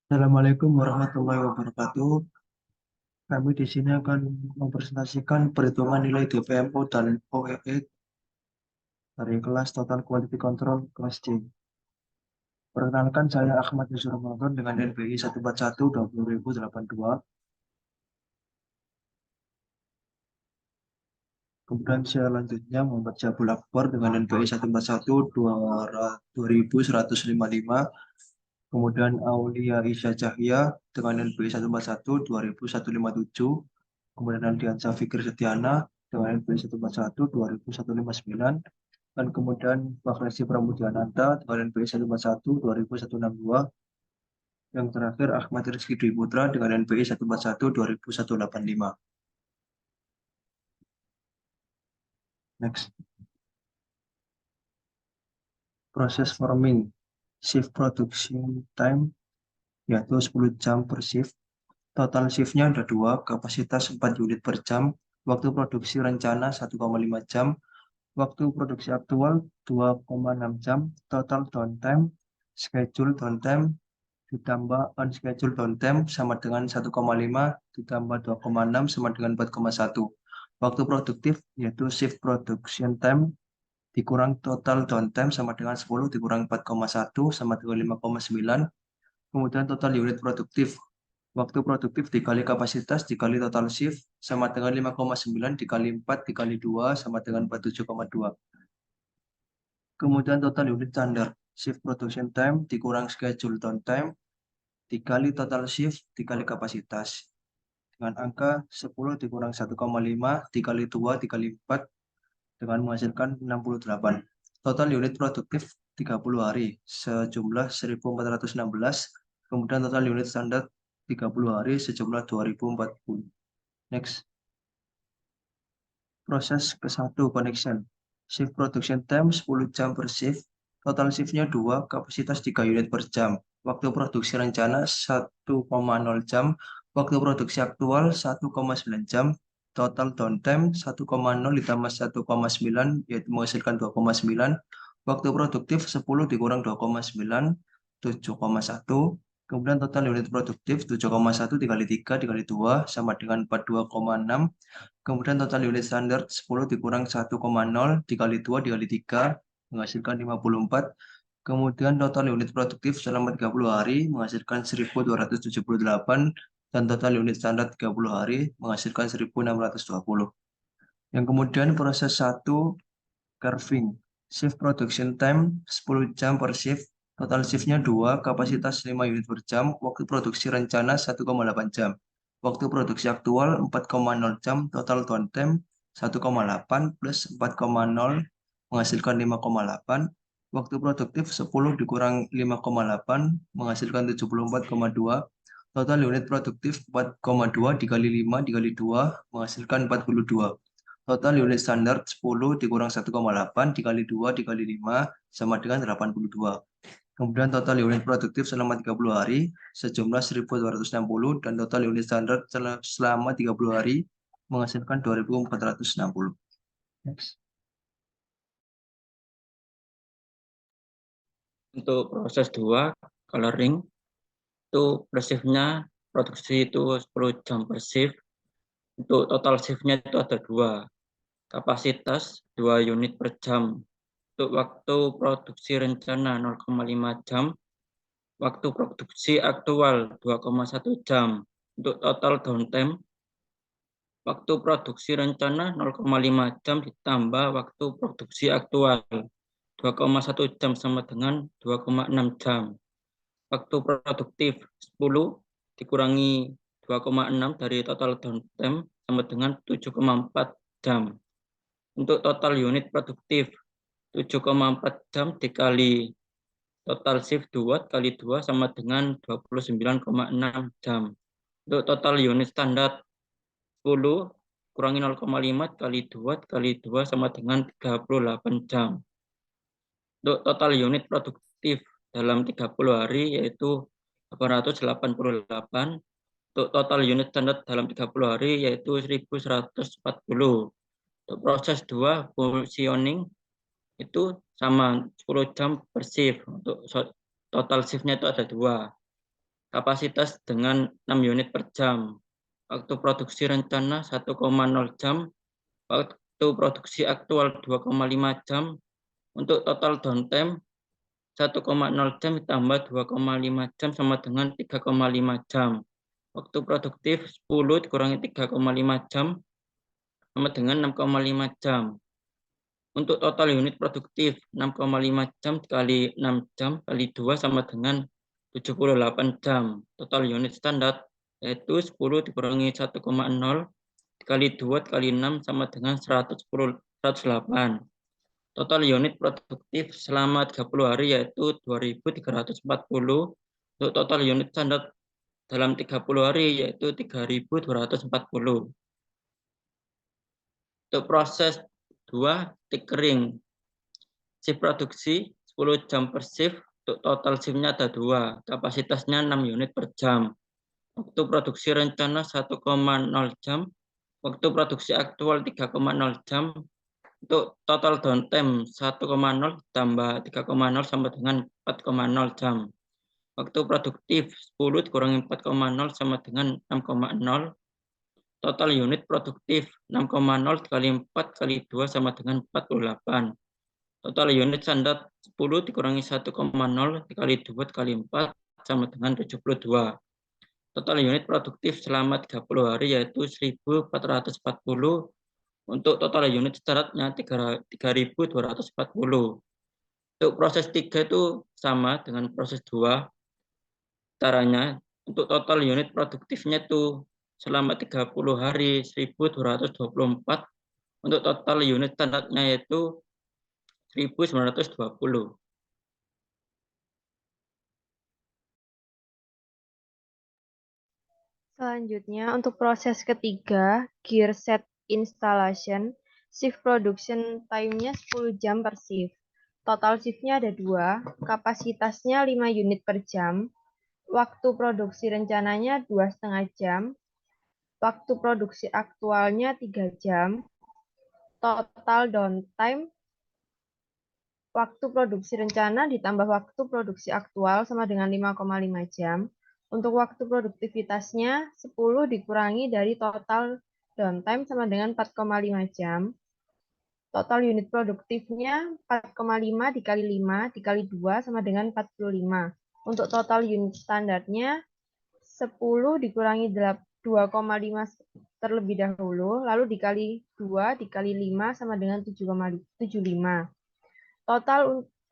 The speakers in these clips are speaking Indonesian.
Assalamualaikum warahmatullahi wabarakatuh. Kami di sini akan mempresentasikan perhitungan nilai DPMO dan OEE dari kelas Total Quality Control kelas C. Perkenalkan, saya Ahmad Yusuf Ramadan dengan NPI 141-20082. Kemudian selanjutnya Muhammad Syabul Akbar dengan NPI 141-2155. Kemudian Aulia Isya Cahya dengan NPI 141-20157. Kemudian Aldiansa Fikri Setiana dengan NPI 141-20159. Dan kemudian Bakresi Pramudiananta dengan NPI 141-20162. Yang terakhir Ahmad Rizky Dwi Putra dengan NPI 141-20185. Next. Proses forming shift production time yaitu 10 jam per shift. Total shiftnya ada 2, kapasitas 4 unit per jam, waktu produksi rencana 1,5 jam, waktu produksi aktual 2,6 jam, total downtime, schedule downtime, ditambah unscheduled downtime sama dengan 1,5 ditambah 2,6 sama dengan 4,1. Waktu produktif yaitu shift production time dikurang total downtime sama dengan 10 dikurang 4,1 sama dengan 5,9. Kemudian total unit produktif. Waktu produktif dikali kapasitas dikali total shift sama dengan 5,9 dikali 4 dikali 2 sama dengan 47,2. Kemudian total unit standar. Shift production time dikurang schedule downtime dikali total shift dikali kapasitas. Dengan angka 10 dikurang 1,5 dikali 2 dikali 4 dengan menghasilkan 68. Total unit produktif 30 hari sejumlah 1416. Kemudian total unit standar 30 hari sejumlah 2040. Next. Proses ke-1 connection. Shift production time 10 jam per shift. Total shiftnya 2, kapasitas 3 unit per jam. Waktu produksi rencana 1,0 jam. Waktu produksi aktual 1,9 jam. Total downtime 1,0 ditambah 1,9 yaitu menghasilkan 2,9. Waktu produktif 10 dikurang 2,9, 7,1. Kemudian total unit produktif 7,1 dikali 3 dikali 2 sama dengan 42,6. Kemudian total unit standar 10 dikurang 1,0 dikali 2 dikali 3 menghasilkan 54. Kemudian total unit produktif selama 30 hari menghasilkan 1278 dan total unit standar 30 hari menghasilkan 1620. Yang kemudian proses 1 carving. Shift production time 10 jam per shift. Total shiftnya 2, kapasitas 5 unit per jam, waktu produksi rencana 1,8 jam. Waktu produksi aktual 4,0 jam, total downtime 1,8 plus 4,0 menghasilkan 5,8. Waktu produktif 10 dikurang 5,8 menghasilkan 74,2. Total unit produktif 4,2 dikali 5 dikali 2 menghasilkan 42. Total unit standar 10 dikurang 1,8 dikali 2 dikali 5 sama dengan 82. Kemudian total unit produktif selama 30 hari sejumlah 1260 dan total unit standar selama 30 hari menghasilkan 2460. Next. Untuk proses 2 coloring itu per shift-nya produksi itu 10 jam per shift. Untuk total shift-nya itu ada 2, kapasitas 2 unit per jam. Untuk waktu produksi rencana 0,5 jam, waktu produksi aktual 2,1 jam. Untuk total downtime, waktu produksi rencana 0,5 jam ditambah waktu produksi aktual 2,1 jam sama dengan 2,6 jam. Waktu produktif 10 dikurangi 2,6 dari total downtime sama dengan 7,4 jam. Untuk total unit produktif 7,4 jam dikali total shift 2 kali 2 sama dengan 29,6 jam. Untuk total unit standar 10 kurangi 0,5 kali 2 kali 2 sama dengan 38 jam. Untuk total unit produktif dalam 30 hari yaitu 888. Untuk total unit standar dalam 30 hari yaitu 1140. Untuk proses 2 positioning itu sama 10 jam per shift. Untuk total shiftnya itu ada 2. kapasitas dengan 6 unit per jam. Waktu produksi rencana 1,0 jam, waktu produksi aktual 2,5 jam, untuk total downtime 1,0 jam ditambah 2,5 jam sama dengan 3,5 jam. Waktu produktif 10 dikurangi 3,5 jam sama dengan 6,5 jam. Untuk total unit produktif 6,5 jam dikali 6 jam kali 2 sama dengan 78 jam. Total unit standar yaitu 10 dikurangi 1,0 dikali 2 dikali 6 sama dengan 108. Total unit produktif selama 30 hari yaitu 2.340. Untuk total unit standar dalam 30 hari yaitu 3.240. Untuk proses 2, tickering. Shift produksi 10 jam per shift. Untuk total shiftnya ada 2. Kapasitasnya 6 unit per jam. Waktu produksi rencana 1,0 jam. Waktu produksi aktual 3,0 jam. Untuk total downtime 1,0 tambah 3,0 sama dengan 4,0 jam. Waktu produktif 10 dikurangi 4,0 sama dengan 6,0. Total unit produktif 6,0 dikali 4 kali 2 sama dengan 48. Total unit standar 10 dikurangi 1,0 dikali 2 dikali 4 sama dengan 72. Total unit produktif selama 30 hari yaitu 1.440. Untuk total unit standarnya 3.240. Untuk proses 3 itu sama dengan proses 2. Caranya, untuk total unit produktifnya itu selama 30 hari 1.224. Untuk total unit standarnya yaitu 1.920. Selanjutnya, untuk proses ketiga, gear set installation, shift production time-nya 10 jam per shift. Total shift-nya ada 2, kapasitasnya 5 unit per jam, waktu produksi rencananya 2,5 jam, waktu produksi aktualnya 3 jam, total downtime, waktu produksi rencana ditambah waktu produksi aktual sama dengan 5,5 jam. Untuk waktu produktivitasnya 10 dikurangi dari total downtime sama dengan 4,5 jam. Total unit produktifnya 4,5 dikali 5 dikali 2 sama dengan 45. Untuk total unit standarnya 10 dikurangi 2,5 terlebih dahulu, lalu dikali 2 dikali 5 sama dengan 7,75. Total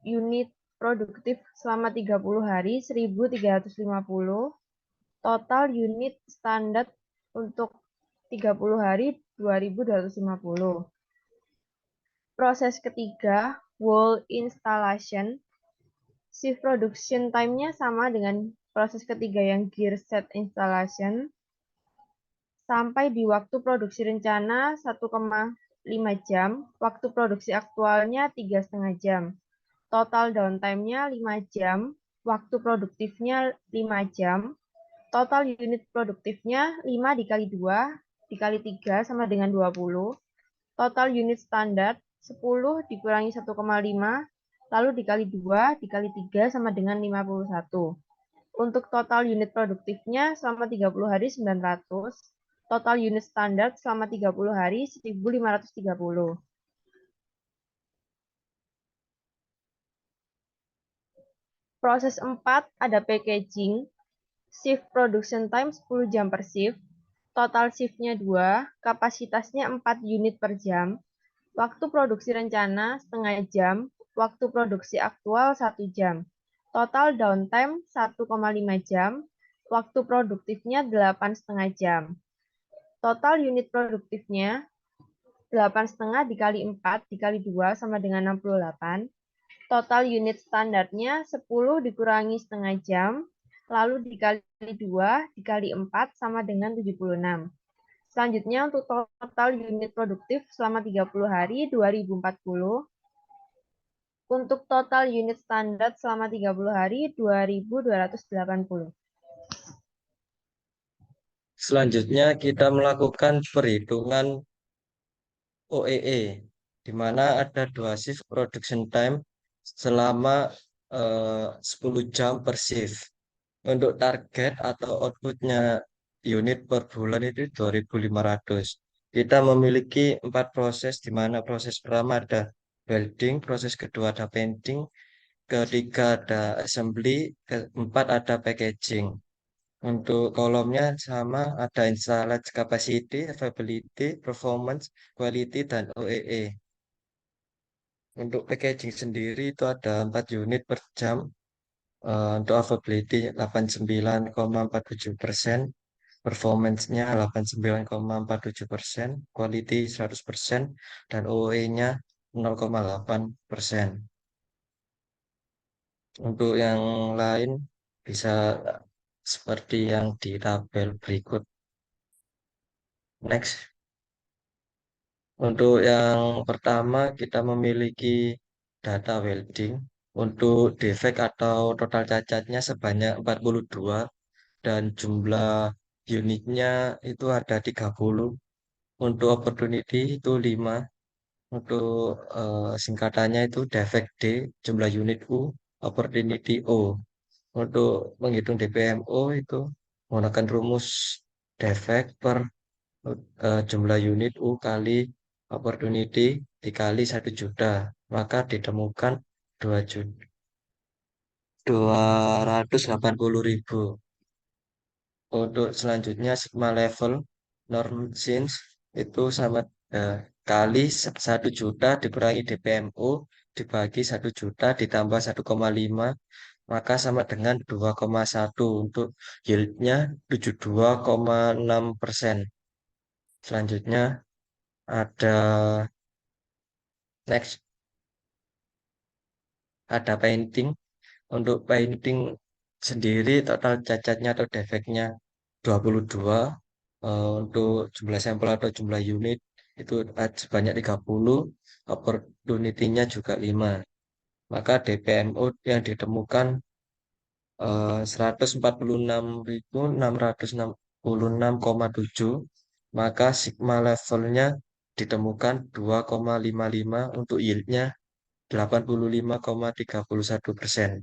unit produktif selama 30 hari 1.350. Total unit standar untuk 30 hari 2.250. Proses ketiga, wall installation. Shift production time-nya sama dengan proses ketiga yang gear set installation. Sampai di waktu produksi rencana 1,5 jam, waktu produksi aktualnya 3,5 jam. Total downtime-nya 5 jam, waktu produktifnya 5 jam. Total unit produktifnya 5 dikali 2 dikali 3 sama dengan 20. Total unit standar 10 dikurangi 1,5, lalu dikali 2 dikali 3 sama dengan 51. Untuk total unit produktifnya selama 30 hari 900. Total unit standar selama 30 hari 1.530. Proses 4 ada packaging. Shift production time 10 jam per shift. Total shift-nya 2, kapasitasnya 4 unit per jam. Waktu produksi rencana setengah jam, waktu produksi aktual 1 jam. Total downtime 1,5 jam, waktu produktifnya 8,5 jam. Total unit produktifnya 8,5 dikali 4 dikali 2 sama dengan 68. Total unit standarnya 10 dikurangi setengah jam, lalu dikali 2 dikali 4 sama dengan 76. Selanjutnya untuk total unit produktif selama 30 hari 2040. Untuk total unit standar selama 30 hari 2.280. Selanjutnya kita melakukan perhitungan OEE, di mana ada 2 shift production time selama 10 jam per shift. Untuk target atau outputnya unit per bulan itu 2.500. Kita memiliki 4 proses, di mana proses pertama ada welding, proses kedua ada painting, ketiga ada assembly, keempat ada packaging. Untuk kolomnya sama, ada installed capacity, availability, performance, quality, dan OEE. Untuk packaging sendiri itu ada 4 unit per jam. Untuk availability 89,47%, performance-nya 89,47%, quality 100%, dan OE-nya 0,8%. Untuk yang lain bisa seperti yang di tabel berikut. Next. Untuk yang pertama kita memiliki data welding. Untuk defek atau total cacatnya sebanyak 42 dan jumlah unitnya itu ada 30. Untuk opportunity itu 5. Untuk singkatannya itu defect D, jumlah unit U, opportunity O. Untuk menghitung DPMO itu menggunakan rumus defect per jumlah unit U kali opportunity dikali 1 juta. Maka ditemukan 280.000. Untuk selanjutnya sigma level norm change itu sama kali 1 juta dikurangi DPMO dibagi 1 juta ditambah 1,5 maka sama dengan 2,1 untuk yieldnya 72,6%. Selanjutnya ada next ada painting. Untuk painting sendiri total cacatnya atau defeknya 22. Untuk jumlah sampel atau jumlah unit itu sebanyak 30, opportunity-nya juga 5. Maka DPMO yang ditemukan 146.666,7, maka sigma levelnya ditemukan 2,55 untuk yieldnya 85,31%.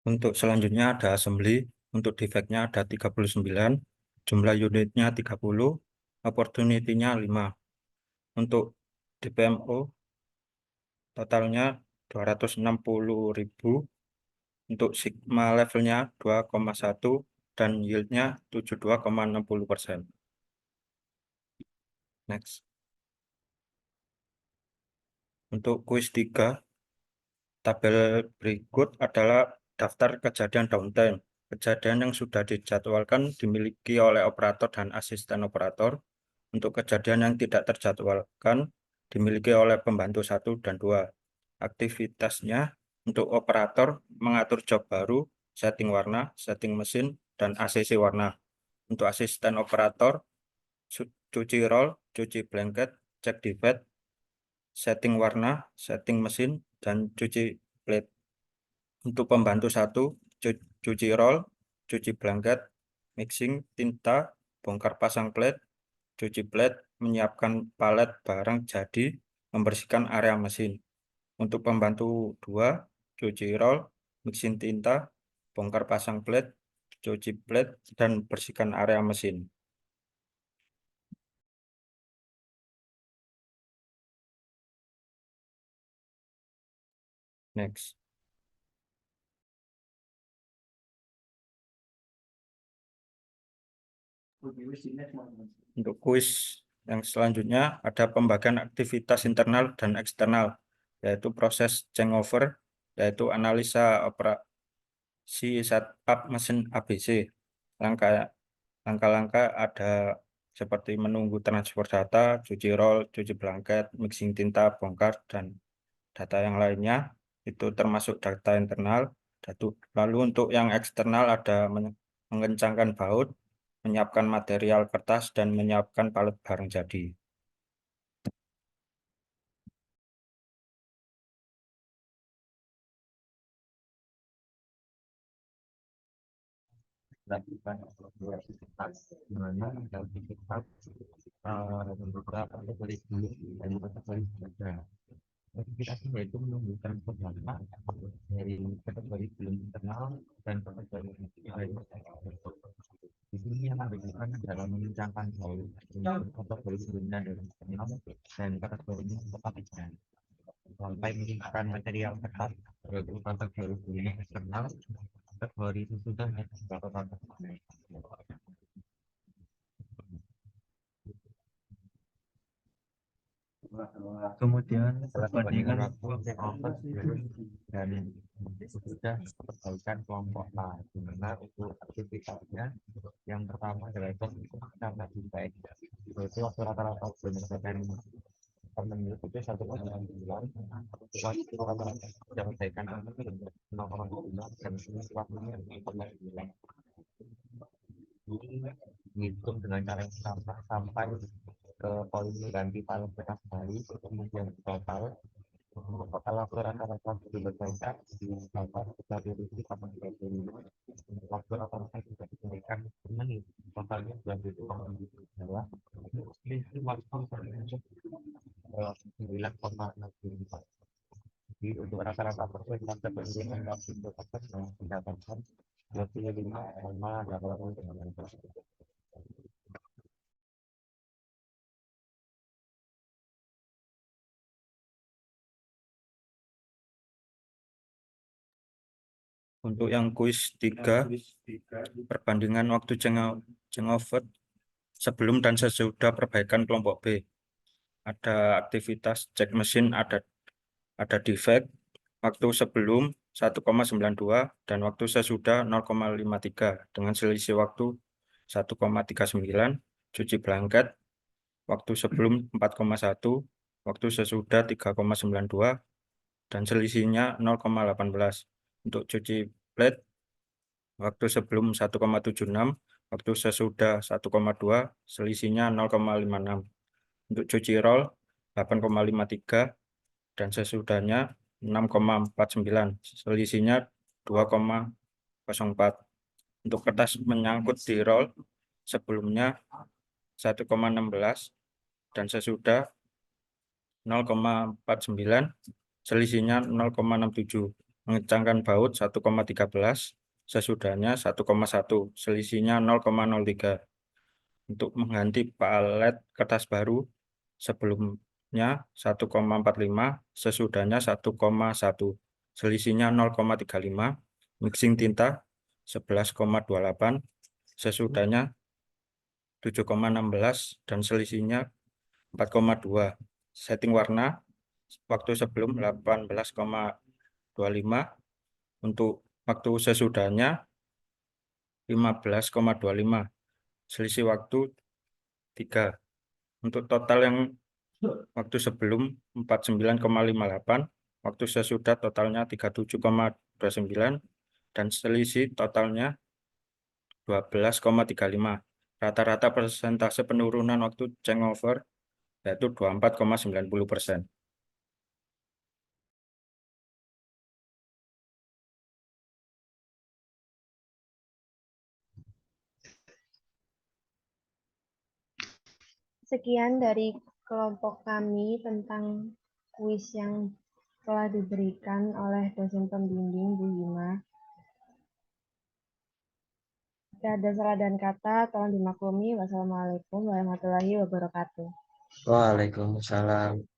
Untuk selanjutnya ada assembly. Untuk defeknya ada 39, jumlah unitnya 30, opportunity-nya 5. Untuk DPMO totalnya 260.000. Untuk sigma levelnya 2,1 dan yieldnya 72,60%. Next. Untuk kuis 3, tabel berikut adalah daftar kejadian downtime. Kejadian yang sudah dijadwalkan dimiliki oleh operator dan asisten operator. Untuk kejadian yang tidak terjadwalkan dimiliki oleh pembantu 1 dan 2. Aktivitasnya untuk operator mengatur job baru, setting warna, setting mesin, dan ACC warna. Untuk asisten operator, cuci roll, cuci blanket, cek defect, setting warna, setting mesin, dan cuci plate. Untuk pembantu 1, cuci roll, cuci blanket, mixing tinta, bongkar pasang plate, cuci plate, menyiapkan palet barang jadi, membersihkan area mesin. Untuk pembantu 2, cuci roll, mixing tinta, bongkar pasang plate, cuci plate, dan bersihkan area mesin. Next. Untuk kuis yang selanjutnya ada pembagian aktivitas internal dan eksternal, yaitu proses changeover, yaitu analisa operasi setup mesin ABC. Langkah-langkah ada seperti menunggu transfer data, cuci roll, cuci blanket, mixing tinta, bongkar, dan data yang lainnya. Itu termasuk data internal. Lalu untuk yang eksternal ada mengencangkan baut, menyiapkan material kertas, dan menyiapkan palet barang jadi. Verifikasi yaitu menunjukkan data dari kategori belum internal dan kategori di sini yang membedakan adalah mengencangkan jauh kategori sebelumnya dari internal dan kategorinya tetap tidak sampai meningkatkan material kertas yaitu kategori sebelumnya eksternal kategori itu sudah beberapa kategori. Kemudian perbandingan waktu dan sudah perbaikan kelompok A, di mana untuk aktivitasnya yang pertama adalah karena defect, yaitu waktu rata-rata berdasarkan menit itu 1,9, waktu rata-rata perbaikan 0,9 dan waktunya 0,9. Dihitung dengan cara yang sama sampai ke poin ganti paling berat kali, kemudian total waktu rata-rata berbeda di total kita diri sama 35 waktu rata-rata juga diberikan menit totalnya 27,7 adalah selisih waktu 9,64. Jadi untuk rata-rata persentase penurunan waktu proses yang didapatkan 25,8%. Untuk yang kuis 3, perbandingan waktu changeover sebelum dan sesudah perbaikan kelompok B. Ada aktivitas cek mesin, ada defect, waktu sebelum 1,92 dan waktu sesudah 0,53 dengan selisih waktu 1,39, cuci blanket, waktu sebelum 4,1, waktu sesudah 3,92 dan selisihnya 0,18. Untuk cuci plate, waktu sebelum 1,76, waktu sesudah 1,2, selisihnya 0,56. Untuk cuci roll 8,53 dan sesudahnya 6,49, selisihnya 2,04. Untuk kertas menyangkut di roll sebelumnya 1,16 dan sesudah 0,49, selisihnya 0,67. Mengencangkan baut 1,13, sesudahnya 1,1, selisihnya 0,03. Untuk mengganti palet kertas baru sebelumnya 1,45, sesudahnya 1,1, selisihnya 0,35. Mixing tinta 11,28, sesudahnya 7,16 dan selisihnya 4,2. Setting warna waktu sebelum 18,25, untuk waktu sesudahnya 15,25, selisih waktu 3. Untuk total yang waktu sebelum 49,58, waktu sesudah totalnya 37,29 dan selisih totalnya 12,35. Rata-rata persentase penurunan waktu changeover yaitu 24,90%. Sekian dari kelompok kami tentang kuis yang telah diberikan oleh dosen pembimbing Bu Yuma. Jika ada salah dan kata, tolong dimaklumi. Wassalamualaikum warahmatullahi wabarakatuh. Waalaikumsalam.